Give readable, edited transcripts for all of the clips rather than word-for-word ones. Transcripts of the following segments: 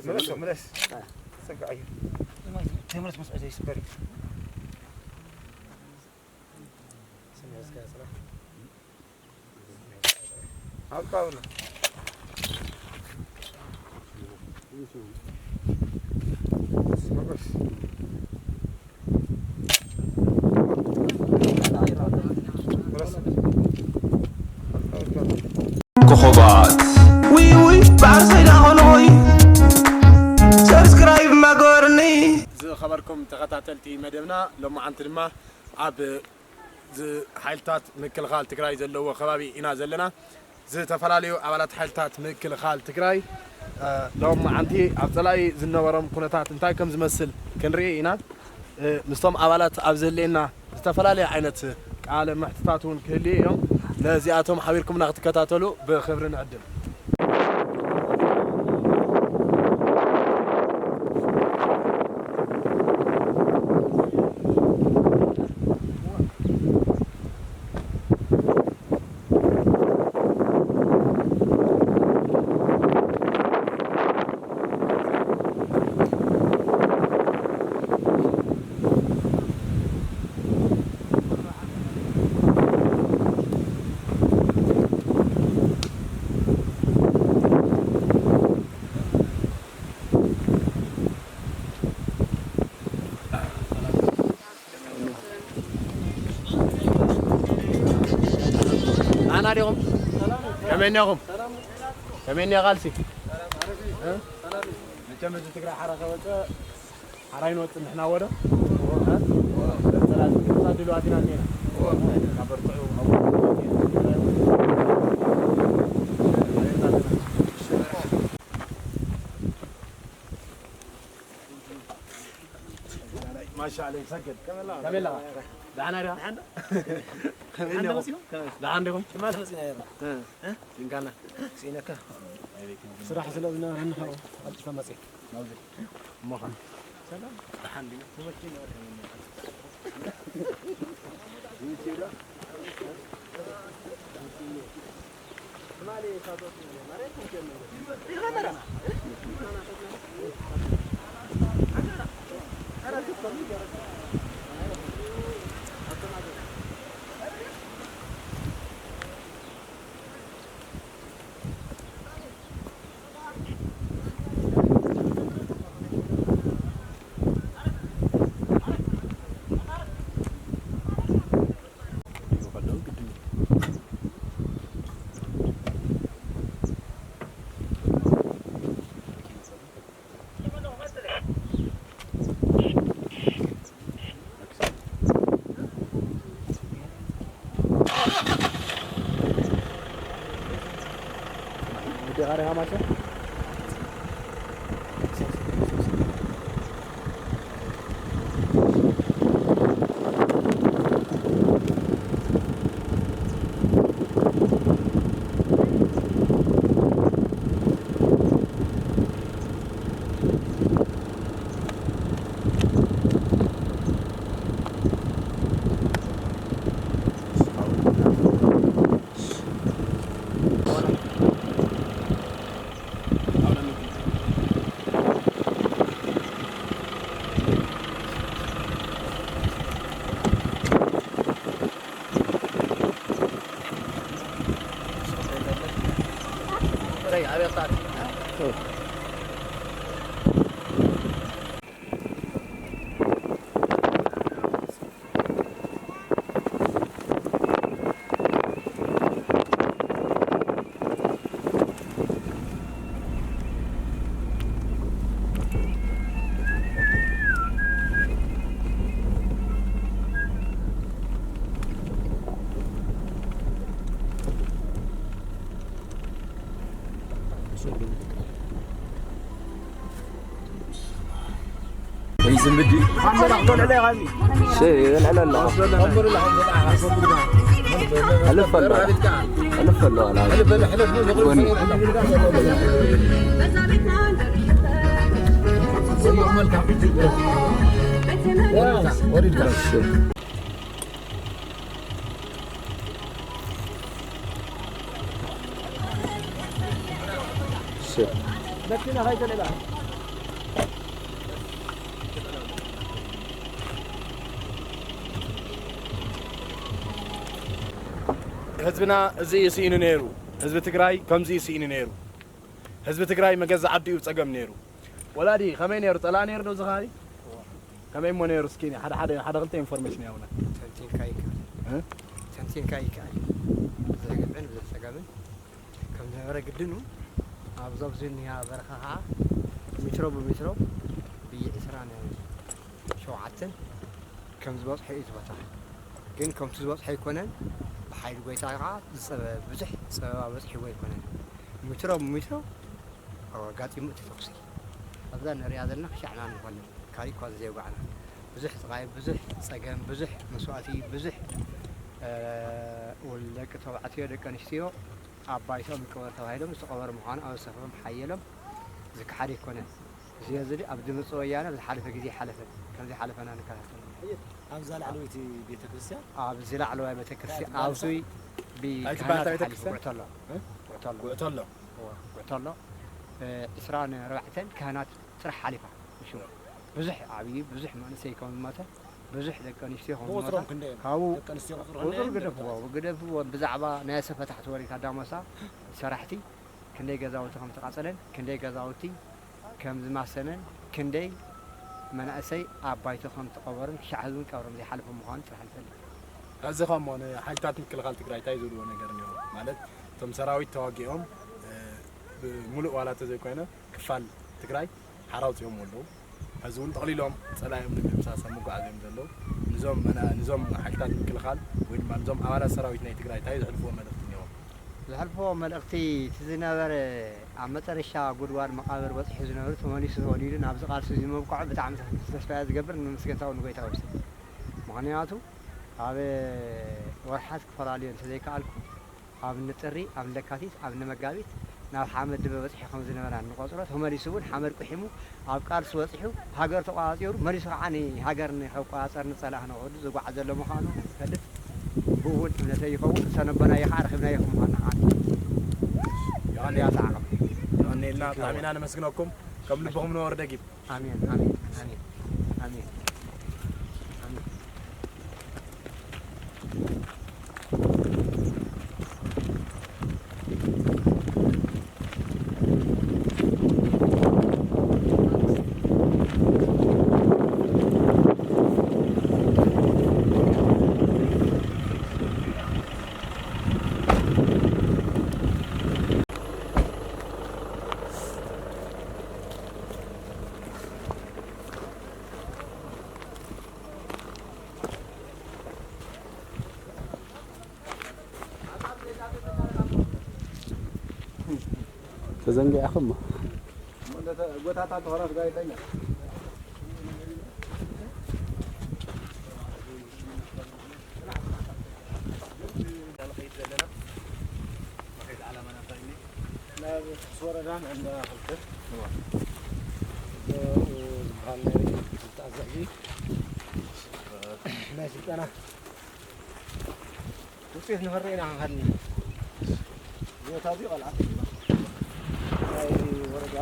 ملس سقعي تمرس مسعود يسبري سمع اسكاس لا القاوله كخوبات وي بعرسينا هونوي سبسكرايب ما قرني زي خبركم تخاتلتي مدبنا لما عنت لما عب زي حالتات مكلخال تقراي زلوا خبابي إنا زلنا زي تفلاليو عبالات حالتات مكلخال تقراي لما عنتي عبزلاي زنورم كونتات انتاي كم زمثل كنري إنا مستم عبالات عبزلينا تفلالي عينت على محتفاتون كلي يوم لزياتهم حبيركم ناخد كتاتلو بخبر نقدم أنا اليوم كمين يوم كمين يا غالسي ها نجمع تقرأ حركة وجه حراين وقت نحن وده ها ثلاثة صاد دلوقتي نانينا ما شاء الله يسجل كمل لا دعنا يا عند عندنا مسيو ده عندكم ما تفسينا يا ها إن كان سينك صراحة سلونا هنحاول ألف مسي ما خان سلام عندنا ممكن مالي صادق مالي ممكن الغمرة Dengar yang macam? زمدي شيء لا لا لا ألف الله ألف الله لا شيء ህዝብና እዚ ይስኢኑ ነይሩ ህዝቢ ትግራይ ከምዚ ይስኢኑ ነይሩ ህዝቢ ትግራይ መገዛ ዓዲኡ ፀገም ነይሩ ወላዲ ከመይ ነይሩ ጠላ ነይሩ ዶ ዝኻሪ ከመይ ሞ ነይሩ እስኪ ሓደ ክልተ ኢንፎርሜሽን ያውና ተንቲን ካይካ ዘገብን ዘሰጋብን ከም ዝነበረ ግድኑ ኣብዞብ ዝኒያ በረኻ ከዓ ሜትሮ ብሜትሮ ብየእስራን ሸውዓተን ከም ዝበፅሑ እዩ ዝበታ ግን ከምቲ ዝበፅሑ ኣይኮነን ብሓይሊ ጎይታ ከዓ ብዙሕ ፀበባ በፅሒዎ ኣይኮነን ሜትሮ ብሜትሮ ኣጋጢሙ እቲ ተኩሲ ኣብዛ ንሪኣ ዘለና ክሻዕና ንኮለን ካሊእ እኳ ዘየጓዕና ብዙሕ ስቃይ ብዙሕ ፀገም ብዙሕ መስዋእቲ ብዙሕ ደቂ ተባዕትዮ ደቂ ኣንስትዮ ኣብ ባይቶም ይቅበር ተባሂሎም ዝተቐበሩ ምዃኑ ኣብ ሰፈሮም ሓየሎም ዝከሓደ ኣይኮነን እዚኣ ዝዲ ኣብ ድምፂ ወያነ ዝሓለፈ ግዜ ሓለፈ ከምዚ ሓለፈና ንከታተል ኣብዛ ላዕለወይቲ ቤተክርስትያን ኣብዚ ላዕለዋይ ቤተክርስትያን ኣብዙይ ጉዕተሎ 24 ካህናት ጥራሕ ሓሊፋ ሽሙ ብዙሕ ዓብዪ ብዙሕ መንእሰይ ከም ዝሞተ ብዙሕ ደቂ ኣንስትዮ ከም ዝሞተ ካብኡ ቁፅር ግደፍዎ ብዛዕባ ናይ ሰፈ ታሕቲ ወሪታ ዳሞሳ ሰራሕቲ ክንደይ ገዛውቲ ከም ተቃፀለን ክንደይ ገዛውቲ ከም ዝማሰነን ክንደይ መናእሰይ ኣብ ባይቶ ከም ተቐበሩን ክሻዕ ህዝብን ቀብሮም ዘይሓለፈ ምዃኑ ጥራሕ ይፈልጥ እዚ ከምሆነ ሓይልታት ምክልኻል ትግራይ እንታይ ዝብልዎ ነገር እኒሆ ማለት እቶም ሰራዊት ተዋጊኦም ብሙሉእ ዋላ ተዘይኮይነ ክፋል ትግራይ ሓራ ውፅኦም ኣለዉ ሕዚ እውን ጠቕሊሎም ፀላዮም ንምምሳስ ኣብ መጓዓዝዮም ዘለዉ ንዞም ሓይልታት ምክልኻል ወይ ድማ ንዞም ኣባላት ሰራዊት ናይ ትግራይ እንታይ ዘሕልፍዎ መልእኽቲ እኒሆ ዝሕልፍዎ መልእኽቲ እቲ ዝነበረ ኣብ መጨረሻ ጉድጓድ መቃብር በፂሑ ዝነበሩ ተመሊሱ ተወሊዱ ናብዚ ቃልሲ እዚ መብቃዑ ብጣዕሚ ተስፋ ዝገብር ንምስገንታው ንጎይታ ወብሲ ምክንያቱ ኣብ ወርሓት ክፈላለዩ እንተዘይከኣልኩ ኣብ ንጥሪ ኣብ ለካቲት ኣብ ንመጋቢት ናብ ሓመድ ድበ በፂሑ ከም ዝነበራ ንቆፅሮ ተመሊሱ እውን ሓመድ ቁሒሙ ኣብ ቃልሲ በፂሑ ሃገር ተቋፂሩ መሊሱ ከዓ ንሃገር ንከቋፀር ንፀላእ ንክወዱ ዝጓዓዝ ዘሎ ምዃኑ ፈልጥ ብኡ እውን እምነተይ ይኸውን ሰነበናዮ ከዓ ረኺብናዮ ምዃንና ከዓ ያ ተዓቐብ ይቀኒልና ብጣዕሚ ኢና ነመስግነኩም ከም ልብኹም ንወር ደጊም ኣሜን ኣሜን ኣሜን ኣሜን تزنقعكم ጎታታ ተኸራት ጋዜጠኛ ወረዳን عند خلفه ماشي انا وكيف نفرينا عن هذه وتاضي ولا ወረዳ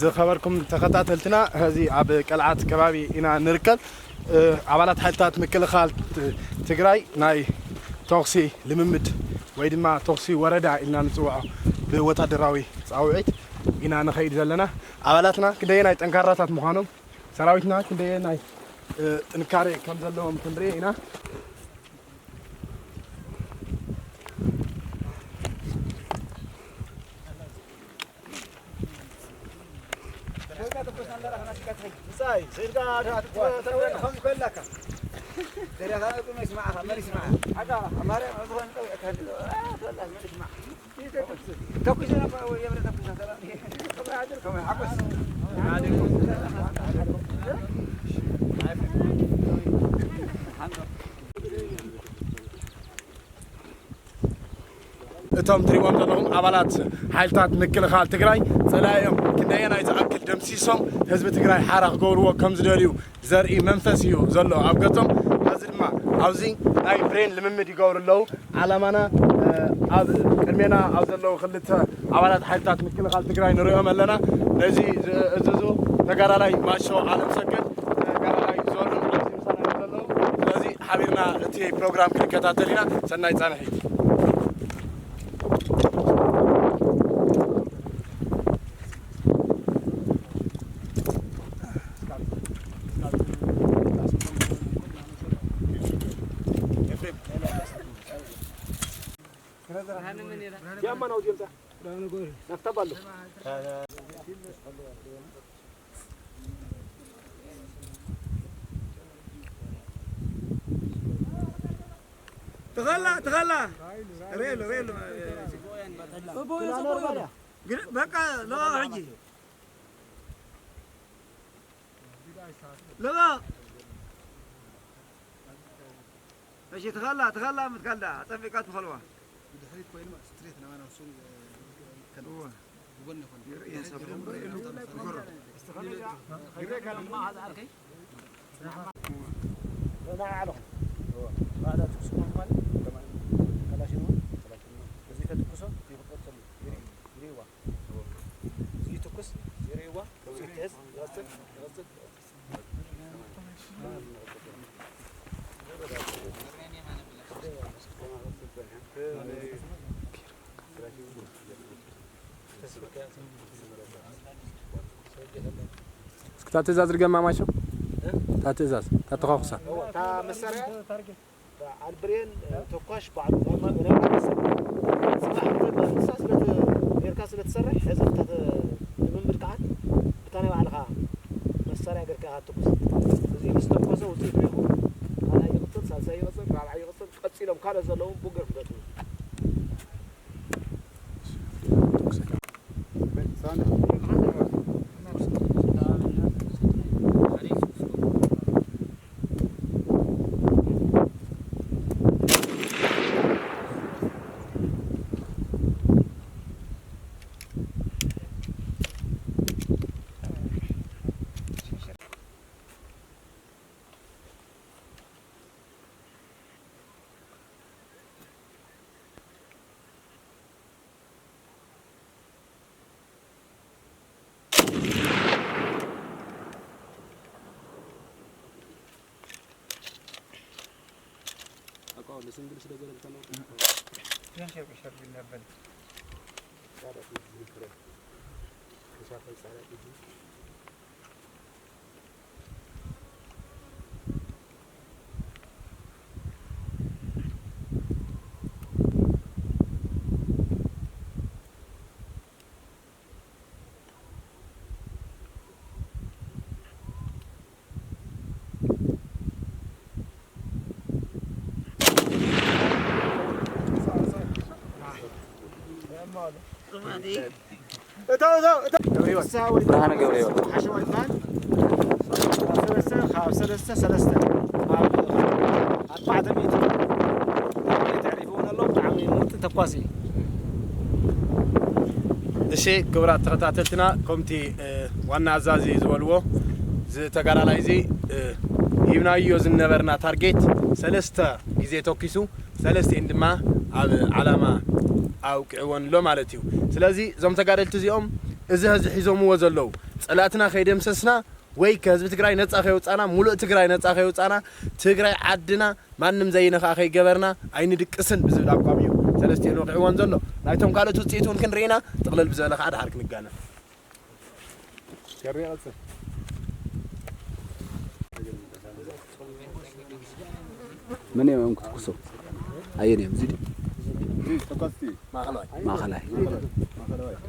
ዝኸበርኩም ተኸታተልትና ሕዚ ኣብ ቀልዓት ከባቢ ኢና ንርከብ ኣባላት ሓይልታት ምክልኻል ትግራይ ናይ ተኽሲ ልምምድ ወይ ድማ ተኽሲ ወረዳ ኢልና ንፅውዖ ብወታደራዊ ፃውዒት ኢና ንኸይድ ዘለና ኣባላትና ክንደየናይ ጠንካራታት ምዃኖም ሰራዊትና ክንደየናይ ጥንካሬ ከም ዘለዎም ክንርኢ ኢና ساي سيرجع خم كلك ترى هذا ما يسمعها ما يسمعها حاجة أمارة أبغى نقول أكاد والله ما يسمع تقول أنا بقول يا ابن تقول أنا كم عادل كم عبس እቶም ትሪእዎም ዘለኹም ኣባላት ሓይልታት ምክልኻል ትግራይ ፀላኦም ክንደየናይ ዝኣክል ደምሲሶም ህዝቢ ትግራይ ሓራ ክገብርዎ ከም ዝደልዩ ዘርኢ መንፈስ እዩ ዘሎ ኣብ ገጾም ኣብዚ ድማ ኣብዚ ናይ ብሬን ልምምድ ይገብሩ ኣለዉ ዓላማና ኣብ ቅድሜና ኣብ ዘለዉ ክልተ ኣባላት ሓይልታት ምክልኻል ትግራይ ንሪኦም ኣለና ነዚ ዝእዝዙ ተጋዳላይ ማሾ ዓለም ሰገድ ተጋዳላይ ዞርን ኣብዚ ምሳና ዘሎ حبيبنا تي بروجرام كتاتلينا سناي صانحي يا ما نودي امتى نفتبلو تغلى ريلو بقى لا حجي لا ماشي تغلى متغلى طفقات مخلوه تاتزاز رجما ماشو تاتزاز تتخصص تا مسرع البرين توقاش بعض ما انا اساس يركاس بتسرح اذا بتاعت من بركعات بتاني على مسرع غيرك تقص زي مستقصه وزي بيخو انا يقصد سالساي يقصد رابع يقصد قصيلهم كان زلهم بوغر فدتو برهان قبريو حشوة المال سلسة 400 تعرفون الله طعم يموت تقاسي الشيء كبرات تختاتلتنا كمتي وانا عزازي زولوه تقرالايزي يبنايو زنبرنا تارجت سلسته غزي توكيسو سلسته اندما علامه اوقعون لو مالتيو سلازي زوم تقارلت زيوم اذا هز حيزومو وزلو صلاتنا خيدمسسنا ወይ ከህዝብ ትግራይ ነፃ ከይወጣና ሙሉ ትግራይ ነፃ ከይወጣና ትግራይ ዓድና ማንንም ዘይነኻ ከይገበርና አይን ድቅስን ብዝብል አቋም እዩ ሰለስተ ወቅዕዎን ዘሎ ናይቶም ካልኦት ውጽኢቱን ክንሪና ጥቅለል ብዘለ ከዓ ድሓር ክንጋነ ከሪያጽ من يوم كوسو اينيم زيد تقصتي ما خلاي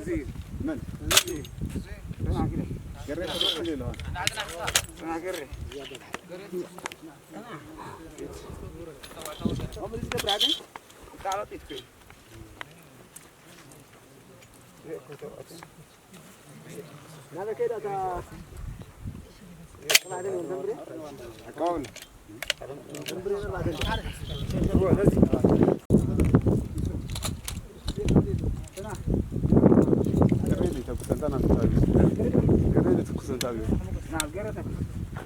زيد من قريت تقولي له انا قري هم اللي تبر هذا تعالوا تكفي هذا كده تا بعدين نمبر اكون نمبر بعدين هو لازم نعم قريتك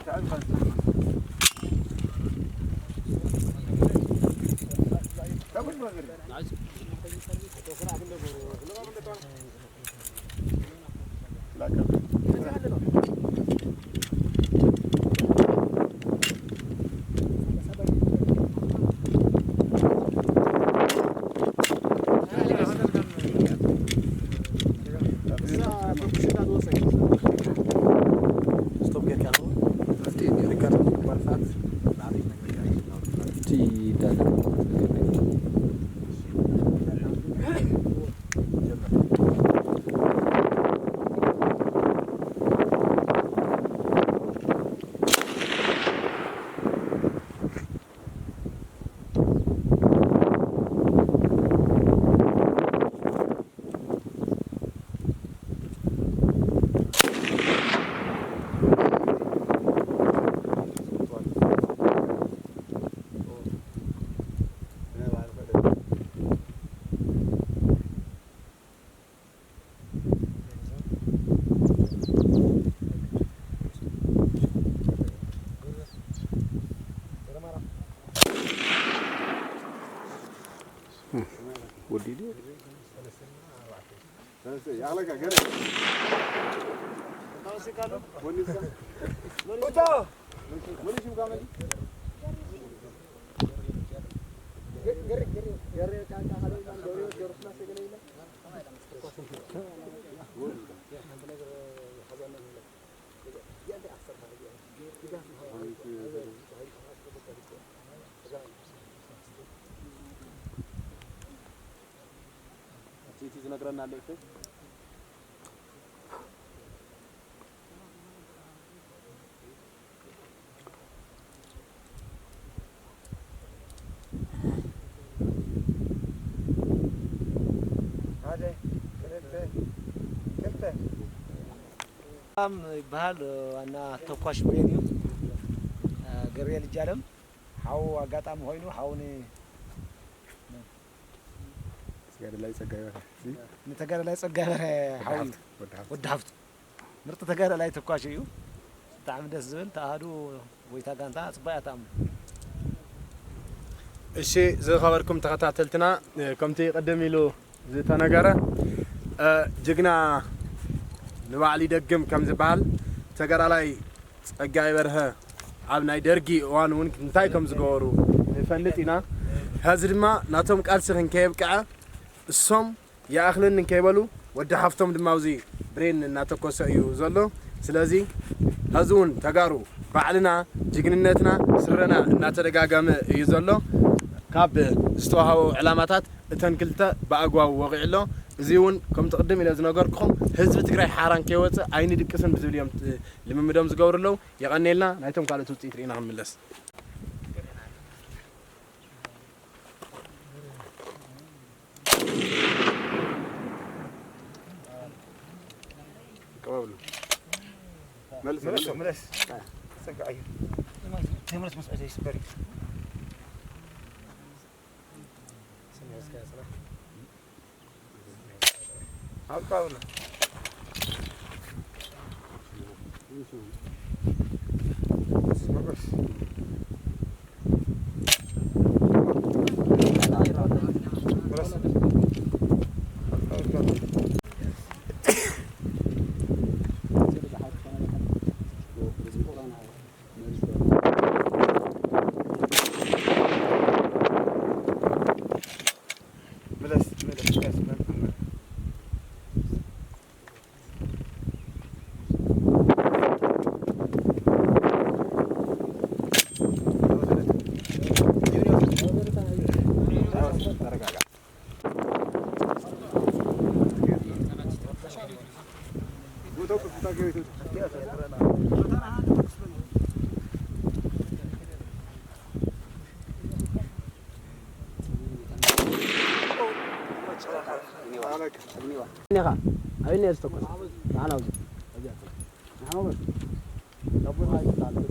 تعال سيدي يا لك غير نقرأنا عليك هذا كيف بهال أنا توقش بريديو قرية الجالم حاو قطع مهينو حاوني سجاد لا يسجى نتقال لا يسجى حاول ودحفت مرت تقال لا يتوقش يو تعمل دزبل تهادو ويتاقانتا صبايا الشيء زي خبركم تخطاتلتنا كمتي قدمي له زي تناقرة جقنا نوعلي دقم كم زبال تقرأ لاي تقاي برها عبناي درقي وان ونك نتاي كم زقورو نفلتنا هذا ما ناتهم كالسرن كيب كعا الصم يا أخلن نكيبلو ودي حفتهم دماوزي برين ناتوكو سأيو زلو سلازي هزون تقارو بعلنا جقننتنا سرنا ناتدقاقام يزلو كاب استوهاو علاماتات تنكلتا بأقواو وغيعلو زيون كم تقدم إلى زناقركم حزب تقرأي حاران كيوتا عيني دكسن بزوليوم لما مدام زقور له يغني لنا نايتهم قالوا توتيترين عم ملس ملس سنك عين تمرس مسألة يسبري هاو قاونا نيخا أين يستوكل أنا أوزي أنا أوزي ربنا ما يستعد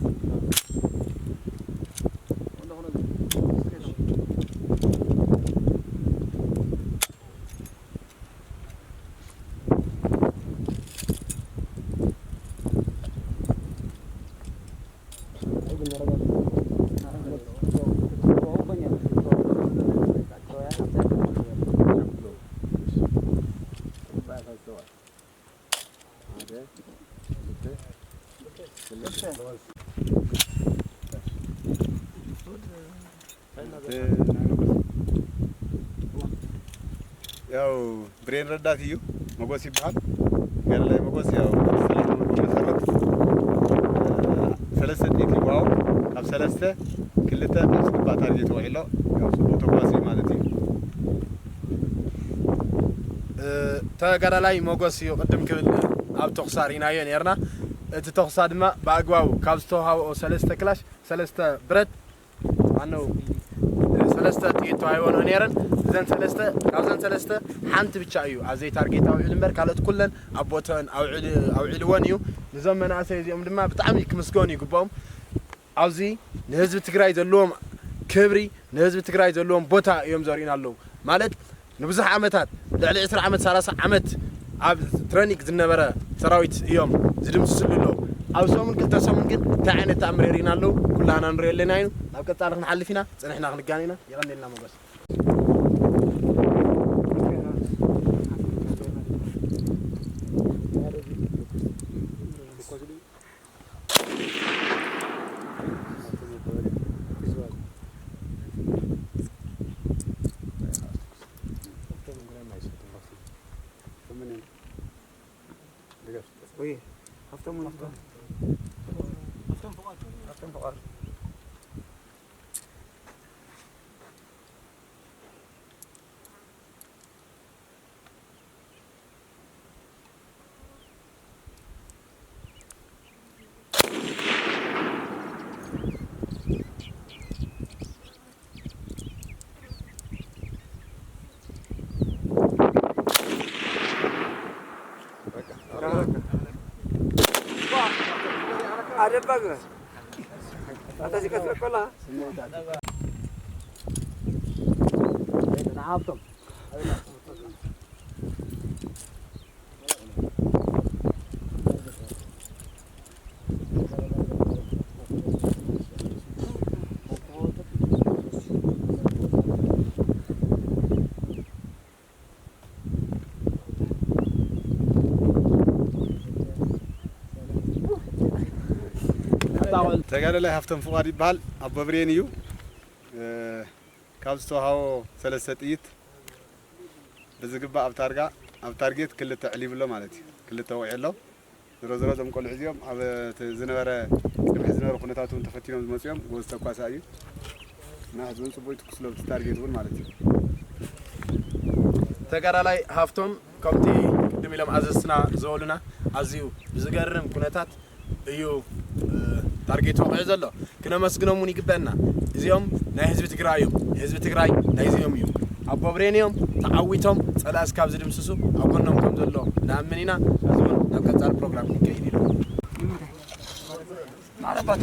ያው ብሬን ረዳት እዩ መጎስ ይባል ገና ላይ መጎስ ያው መሰረት ሰለስተ ዲት ይዋው ኣብ ሰለስተ ክልተ ስግባ ታርጌት ተዋሂሎ ያው ጽቡቅ ተጓሲ ማለት እዩ ተጋራ ላይ መጎስ እዩ ቅድም ክብል ኣብ ተخሳር ኢናዮ ነርና እቲ ተخሳ ድማ በአግባቡ ካብ ዝተውሃቦ ሰለስተ ክላሽ ሰለስተ ብረት ኣነው ሰለስተ ጥይት ተዋሂቦ ነረን زين ثلاثة كازن ثلاثة حنت بتشايو عزي تارجت أو علمبر كالت كلن أبوتن أو علوانيو نزمن عسى يوم لما بتعمل كمسكوني قبام عزي نهزب تقرأي زلهم كبري نهزب تقرأي زلهم بوتا يوم زارين اللو مالت نبزح عمتات لعلى 10 عمت 30 عمت عب ترانيك زنبرة سراويت يوم زدم سللو أو سومن كل تسومن كل تعين تأمرين اللو كلنا نريل لنا ينو لو كنت تعرف نحل فينا سنحنا نقانينا يغني لنا مبس هفتم فقار ada bagus. Atas ikat sekolah. Naftom. تقالله هفتم فقاد يبال أبو برينيو كابستوهاو ثلاثة إيت بزقبة أبتارجيت كل تعليم له مالتي كل توعية له زرا زم كل عزيم أب زنورة كم زنورة قناتهم تفتيهم زمسيهم وستقوا سايو ناس زون سبوي تكسلوا تارجيت ون مالتي تقالله هفتم كمتي دميلهم عزسنا زولنا عزيو بزقرم قناتات أيو تارجيت وقع زلوا كنا مسكنهم ونيقبلنا زيهم نهزب تقرايهم هزب تقراي نهزيهم يوم أبو برينيهم تعويتهم على أسكاب زي مسوسو أقولنا كم زلوا نأمنينا أزون نبقى على البرنامج كيدي معرفة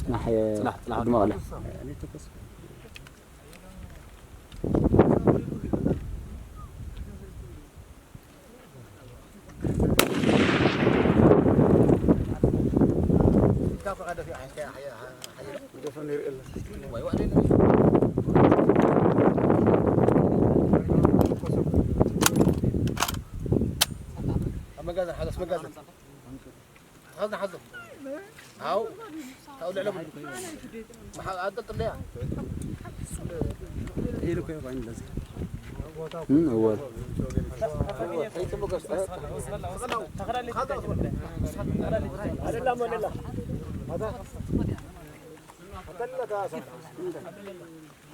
ناحية دماغنا مجازر حدث مجازر هذا حظه هاو هاو لعلم ما عدت طلع إيلو كيف عند لازم هو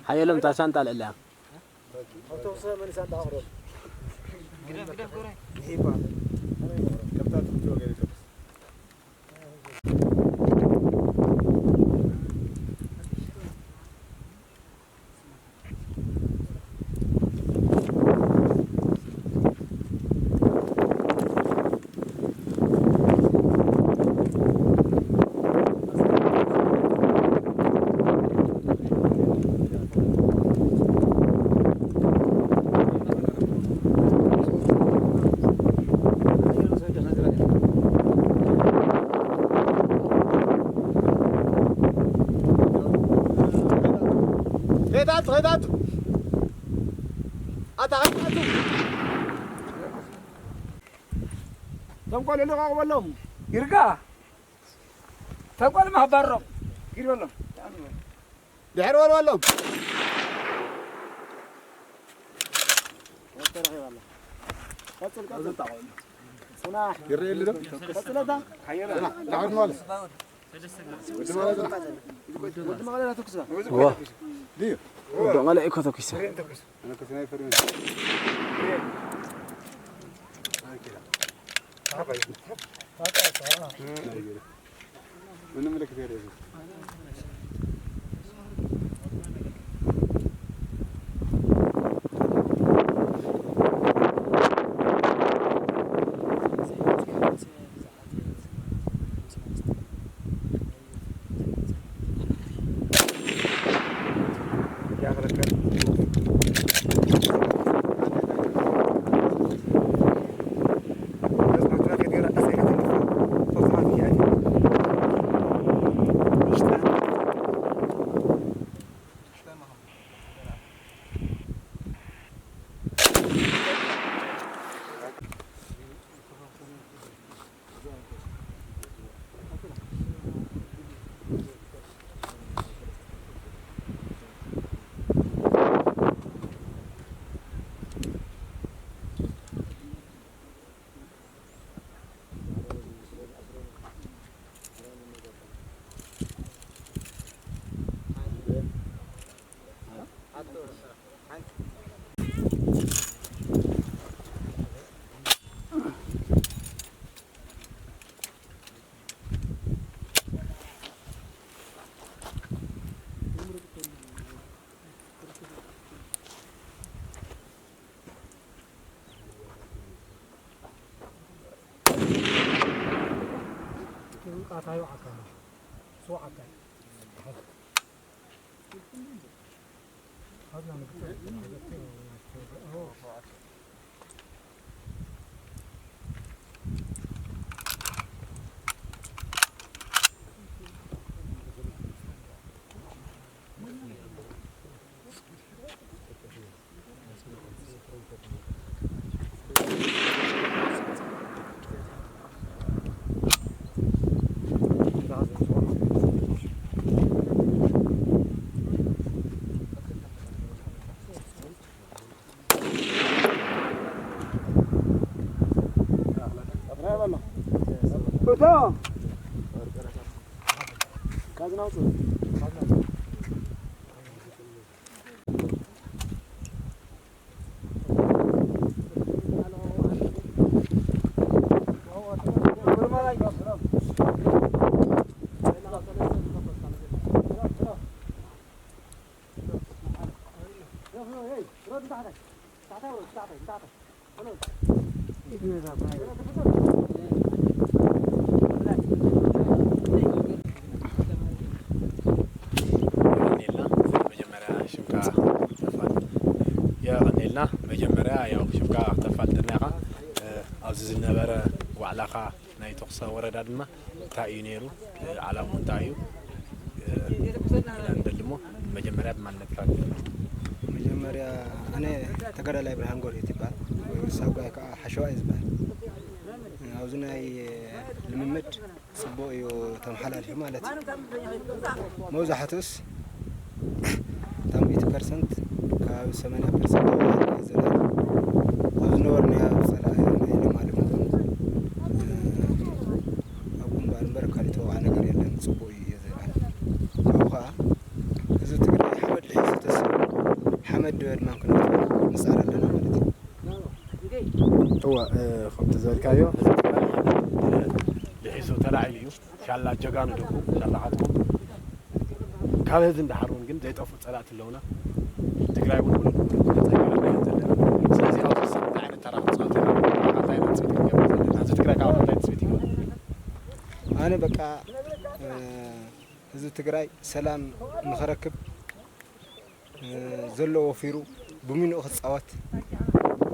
حيلهم تاسان طالع لها غيداتو أتعرفوا تنقل اللي قاعد لهم يرجع تنقل ما برا يقول لهم دحر ولا صناح يري اللي ده قتلته حيلا لعود مالس ود ما لا تكسر هو ليه بدو على إيكو تكسر أنا كنت نايف فرمي من ملك كثير يا زين يغنيلنا مجمرة يا شبكة اختفال تناقة أبزز النبرة وعلاقة ناي تقصى ورد أدمى تايو نيرو على منتايو ندلمو مجمرة بمعنى كان مجمرة أنا تقرأ لا إبراهيم قولي تبع ساوقا حشوائي زبال أوزنا لممد صبوي وتمحلال مالتي موزة حتوس تم 80% كاب 80% زلال أوزنا ورنيا بصلاة إلى معلومات أقوم بأنبر كاريتو أنا قريب لين صبوي زلال أوها إذا تقرأ حمد الحيس تسمع حمد ما كنا نسأل لنا مالتي هو خمت زالكايو لحيسو تلاعيليو شالا جاغانو دوكو شالا حاتكم كاب هزن دحرون جن زي طفو صلات اللونا تقراي ون ون تقراي ينزل سلازي اوس عين ترى صوت عطاي نصيت كيف هذا تقراي كاو عطاي نصيت أنا بقى إذا تقراي سلام مخركب زلو وفيرو بمين أخذ صوت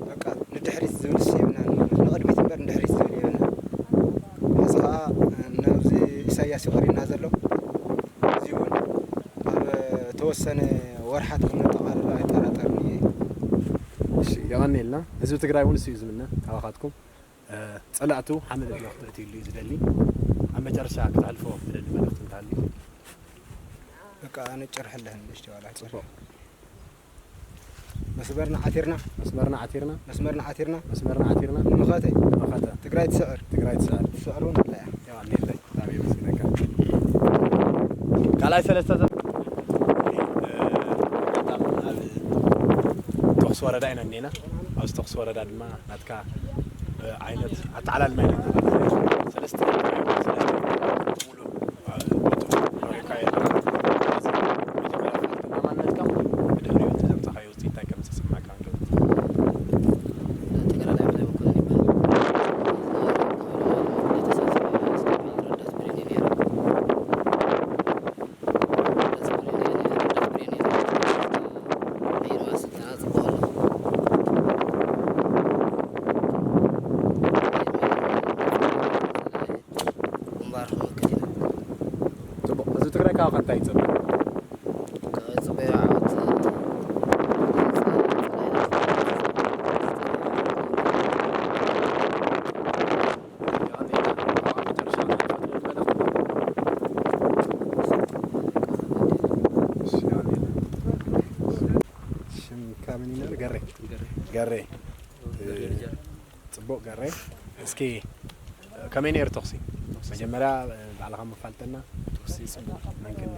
بقى ندحرس زول سيبنا نقدم تنبر ندحرس زول يبنا مسخا نوزي إساياس يقرينا زلو زيون توسن ورحات كنا طبعا لا يتراترني يغني لنا إذا تقراي ون سيز منا علاقاتكم طلعتو حمد الوقت اللي زدلي أما جرشا كتعرفوا من الملك تنتعلي بقى أنا أشرح لهم إيش ولا تصفوا مسمرنا عتيرنا مخاتي تقراي تسعر تسعرون لا يغني لنا تابي مسكينك قال ثلاثة تقص وردائنا نينا أو تقص ورداء ما نتكا عينت أتعلى المين ثلاثة قري صبوق قري اسكي كمين ير تقصي مجمرة على غم فالتنا تقصي صبوق ممكن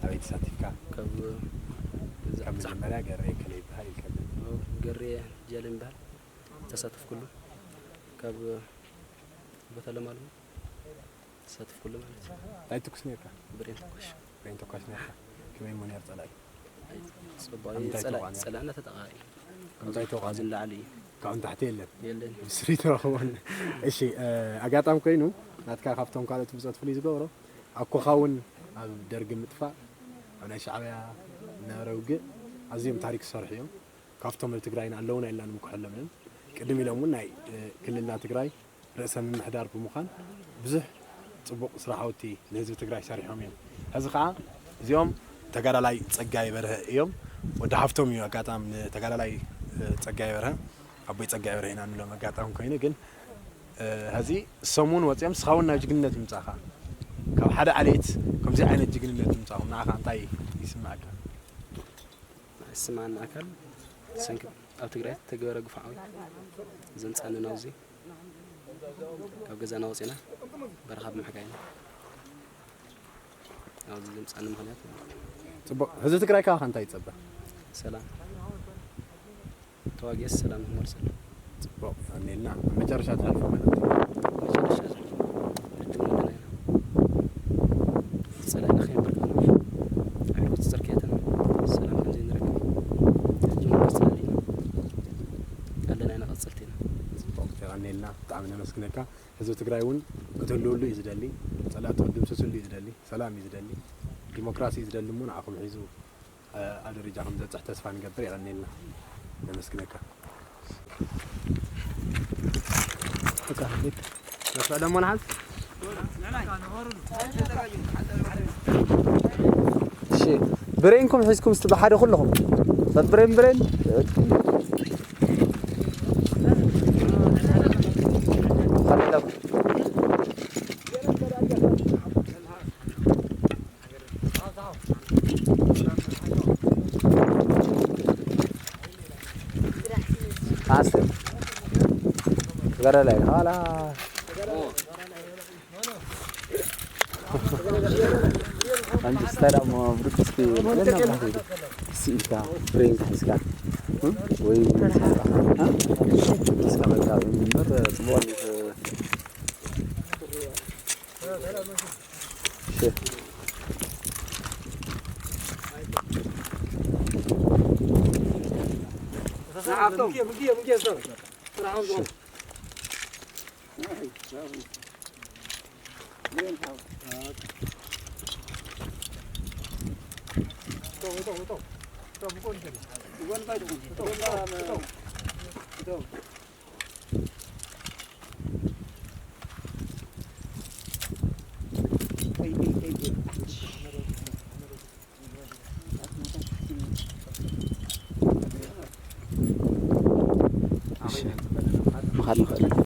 هذه ساتيكا مجمرة قري كليب هاي الكلام قري جالين بها تساتف كله كاب بتلا ماله تساتف كله مالتي لا تكسنيكا برين تكوش نيكا كمين منير طلعي صباي سلا تتقاري أنت توقع زل علي كأنت حتيلن يلن سريت رخون إشي أقاطعم كينو ناتكا خافتهم كانت بزات فليز جورو أكو خاون درج مدفع أنا شعبيا نروج عزيم تاريخ صرحيهم كافتهم التجراين علونا إلا نمكحل منهم قدم لهم ناي كلنا تجراي رأسا من محدار بمخان بزح طبق صراحوتي لهزب تجراي صريحهم يوم هذا قاع اليوم تجارة لاي تسجاي بره يوم ودحفتهم يوم أقاطعم تجارة لاي تسجاي بره أبوي تسجاي بره هنا نلوم أقاطعم كينه جن هذه سمون وتيم سخاونا جنة متاخا كم حدا عليت كم زي عين جنة متاخا ناخا طاي يسمعك سمعنا أكل سنك أو تقرأ تجارة قفاوي زنت أنا نوزي أو جزء نوزينا برخاب محكاين أو زنت أنا مخليات طب هذا تقرأ كاه خان تايت صبا سلام تواجه السلام مرسل طب يعني نعم ما جرش هذا الفيلم سلام خير بركة عروض تركيتنا السلام كان زين ركب جمهور السلام قال لنا أنا قصلتنا يعني لنا تعاملنا مسكنك هذا تقرأون قتلوا له يزدلي صلاة قدم سوسل يزدلي سلام يزدلي ديمقراطية يزدلي مون عقب حيزو هذا الرجال هم تحت أسفان قبر يعني لنا مسكنك بس بعد ما نحس شيء برينكم حسكم استبحار كلهم برين عاصم غير لا لا عندي ستارة ما بركز في لنا سيكا برين حسكا وي حسكا مكان من مرة صبور شيء نعم مجيه صار مخالف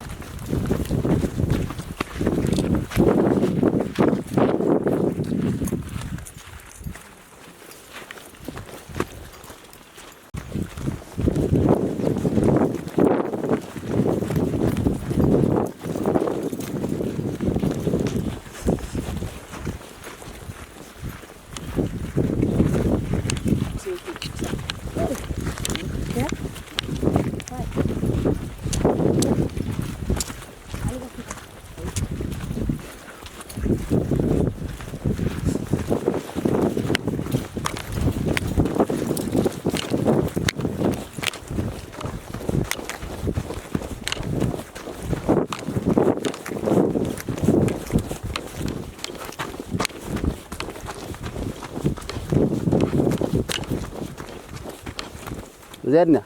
زيادنا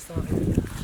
Sorry.